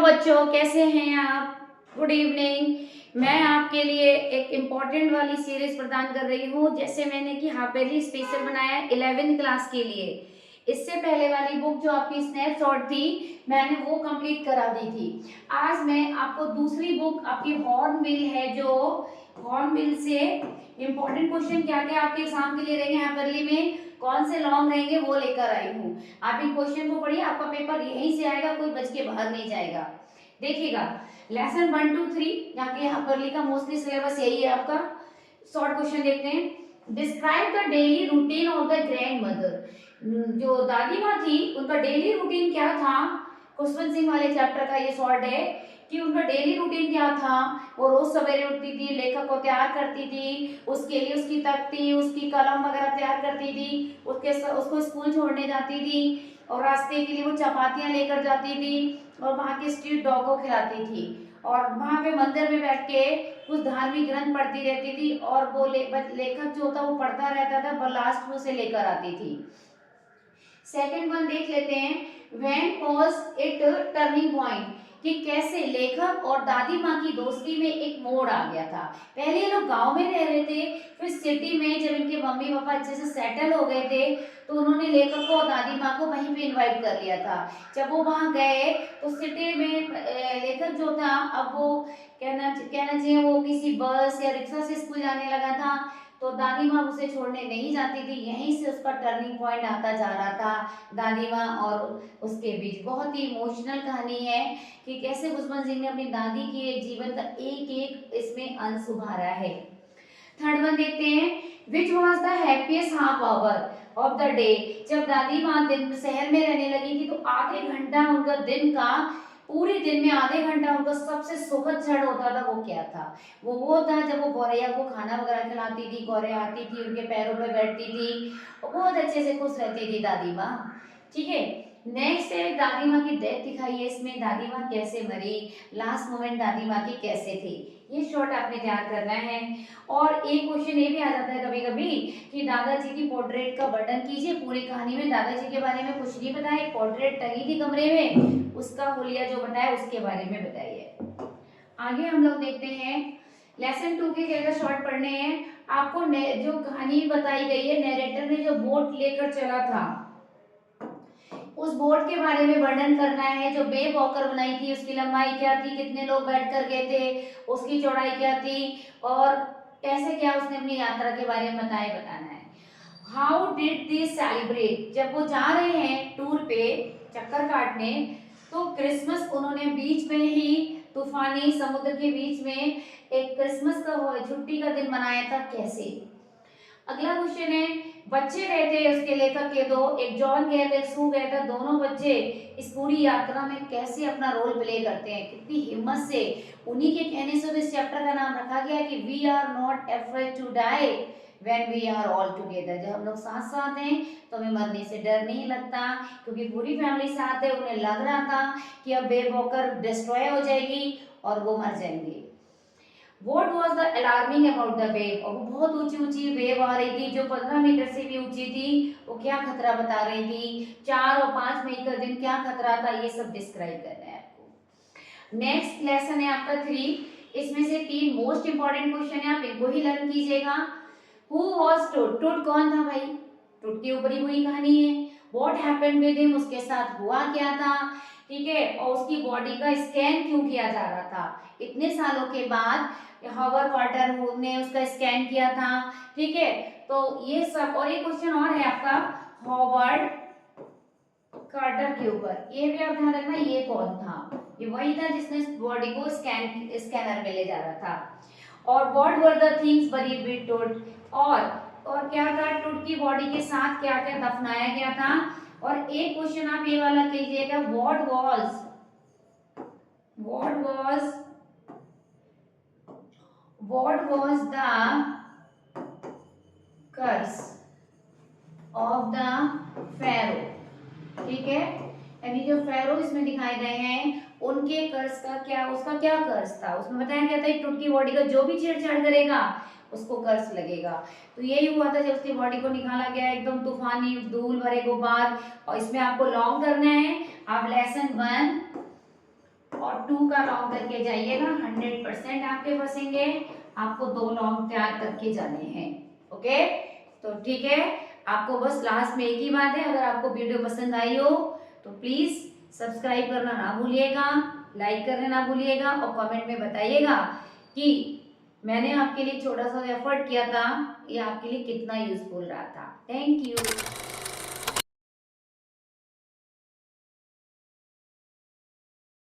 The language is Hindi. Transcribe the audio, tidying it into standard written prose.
बच्चों, कैसे हैं आप? Good evening. मैं आपके लिए एक इम्पॉर्टेंट वाली सीरीज प्रदान कर रही हूँ। जैसे मैंने कि हाफिली स्पेशल बनाया है 11वीं क्लास के लिए। इससे पहले वाली बुक जो आपकी स्नैपशॉट थी, मैंने वो कंप्लीट करा दी थी। आज मैं आपको दूसरी बुक आपकी हॉर्नबिल है, जो हॉर्नबिल से इम्पोर्टेंट क्वेश्चन क्या क्या आपके एग्जाम के लिए रहेंगे, हाफिली में कौन से लॉन्ग रहेंगे, वो लेकर आई हूँ। आप इन क्वेश्चन को पढ़िए, आपका पेपर यहीं से आएगा, कोई बच के बाहर नहीं जाएगा। देखिएगा, लेसन 1 2 3 जाके यहाँ पर लिखा, मोस्टली सिलेबस यही है आपका। शॉर्ट क्वेश्चन देखते हैं। Describe the daily routine of the grand mother. जो दादी माँ थी, उनका डेली रूटीन क्या था? खुशवंत सिंह वाले चैप्टर का ये शॉर्ट है कि उनका डेली रूटीन क्या था। वो रोज सवेरे उठती थी, लेखक को तैयार करती थी, उसके लिए उसकी तख्ती, उसकी कलम वगैरह तैयार करती थी, उसको स्कूल छोड़ने जाती थी, और रास्ते के लिए वो चपातियां लेकर जाती थी, और वहाँ के स्ट्रीट डॉग को खिलाती थी, और वहाँ पे मंदिर में बैठ के कुछ धार्मिक ग्रंथ पढ़ती रहती थी, और वो लेखक जो था वो पढ़ता रहता था, पर लास्ट में उसे लेकर आती थी। सेकेंड वन देख लेते हैं। When was it turning point, कि कैसे लेखक और दादी माँ की दोस्ती में एक मोड़ आ गया था। पहले ये लोग गांव में रह रहे थे, फिर सिटी में जब इनके मम्मी पापा अच्छे से सेटल हो गए थे, तो उन्होंने लेखक को और दादी माँ को वहीं पे इनवाइट कर लिया था। जब वो वहां गए तो सिटी में लेखक जो था, अब वो कहना चाहिए वो किसी बस या रिक्शा से स्कूल जाने लगा था, तो दादी माँ उसे छोड़ने नहीं जाती थी। यहीं से उसका टर्निंग पॉइंट आता जा रहा था, दादी माँ और उसके बीच। बहुत ही इमोशनल कहानी है कि कैसे खुशवंत सिंह ने अपनी दादी के जीवन का एक एक इसमें अंश उभारा है। थर्ड वन देखते हैं। Which was the happiest half hour of the day. जब दादी माँ दिन शहर में रहने लगी थी, तो आधे घंटा उनका दिन का, पूरे दिन में आधे घंटा उनका सबसे सुखद क्षण होता था। वो क्या था? वो था जब वो गौरैया को खाना वगैरह खिलाती थी, गौरैया आती थी, उनके पैरों पे बैठती थी, बहुत अच्छे से खुश रहती थी दादी माँ। ठीक है। नेक्स्ट है, दादी माँ की डेथ दिखाई है इसमें, दादी माँ कैसे मरी, लास्ट मोमेंट दादी माँ की कैसे थी, ये शॉर्ट आपने तैयार करना है। और एक क्वेश्चन ये भी आ जाता है कभी कभी कि दादाजी की पोर्ट्रेट का वर्णन कीजिए। पूरी कहानी में दादाजी के बारे में कुछ नहीं बताया, एक पोर्ट्रेट टंगी थी कमरे में, उसका हुलिया जो बताया उसके बारे में बताइए। आगे हम लोग देखते हैं। लेसन 2 के क्या शॉर्ट पढ़ने हैं आपको। जो कहानी बताई गई है, नैरेटर ने जो बोट लेकर चला था, उस बोट के बारे में वर्णन करना है। जो बे वॉकर बनाई थी, उसकी लंबाई क्या थी, कितने लोग बैठ कर गए थे, उसकी चौड़ाई क्या थी, और कैसे क्या उसने अपनी यात्रा के बारे में बताना है। हाउ डिड दे सेलिब्रेट, जब वो जा रहे हैं टूर पे चक्कर काटने, तो क्रिसमस उन्होंने बीच में ही तूफानी समुद्र के बीच में एक क्रिसमस का छुट्टी का दिन मनाया था, कैसे। अगला क्वेश्चन है, बच्चे गए थे उसके लेखक के दो, एक जॉन गया था, एक सू गया था, दोनों बच्चे इस पूरी यात्रा में कैसे अपना रोल प्ले करते हैं, कितनी हिम्मत से। उन्हीं के कहने से इस चैप्टर का नाम रखा गया कि we are not afraid to die when we are all together. जब हम लोग साथ साथ हैं तो हमें मरने से डर नहीं लगता, क्योंकि पूरी फैमिली साथ है। उन्हें लग रहा था कि अब बेब वॉकर डिस्ट्रॉय हो जाएगी और वो मर जाएंगे। What was the alarming about the wave? और वो बहुत ऊंची ऊंची वेव आ रही थी, जो 15 मीटर से भी ऊंची थी। वो क्या खतरा बता रही थी, 4 और 5 मई का दिन क्या खतरा था, ये सब डिस्क्राइब करना है आपको। नेक्स्ट लेसन है आपका 3। इसमें से 3 मोस्ट इंपॉर्टेंट क्वेश्चन है, आप इनको ही लर्न कीजिएगा। Who was टुट? टुट कौन था भाई? टुट के ऊपर ही पूरी कहानी है। What happened with him? उसके साथ हुआ क्या था, ठीक है, और उसकी बॉडी का स्कैन क्यों किया जा रहा था इतने सालों के बाद। हॉवर्ड कार्टर ने उसका स्कैन किया था, ठीक है। तो ये सब, और एक क्वेश्चन और है आपका हॉवर्ड कार्टर के ऊपर, ये भी आप ध्यान रखना, ये कौन था? ये वही था जिसने बॉडी को स्कैनर में ले जा रहा था। और what were the things buried with टुट, और क्या था टुट की बॉडी के साथ क्या क्या दफनाया गया था। और एक क्वेश्चन आप ये वाला कीजिएगा, what was the curse of the pharaoh, ठीक है। यानी जो फेरो इसमें दिखाए गए हैं, उनके कर्ज का क्या, उसका क्या कर्ज था, उसमें बताया गया था टूट की बॉडी का जो भी छेड़छाड़ करेगा उसको कर्ज लगेगा। तो यही हुआ था जब उसकी बॉडी को निकाला गया, एकदम तूफानी धूल भरे गुबार। और इसमें आपको लॉन्ग करना है। आप लेसन 1 और 2 का लॉन्ग करके जाइएगा, 100% आपके फंसेंगे। आपको 2 लॉन्ग तैयार करके जाने हैं। ओके, तो ठीक है, आपको बस लास्ट में एक ही बात है, अगर आपको वीडियो पसंद आई हो तो प्लीज सब्सक्राइब करना ना भूलिएगा, लाइक करना ना भूलिएगा और कमेंट में बताइएगा कि मैंने आपके लिए छोटा सा एफर्ट किया था, ये आपके लिए कितना यूजफुल रहा था। Thank you.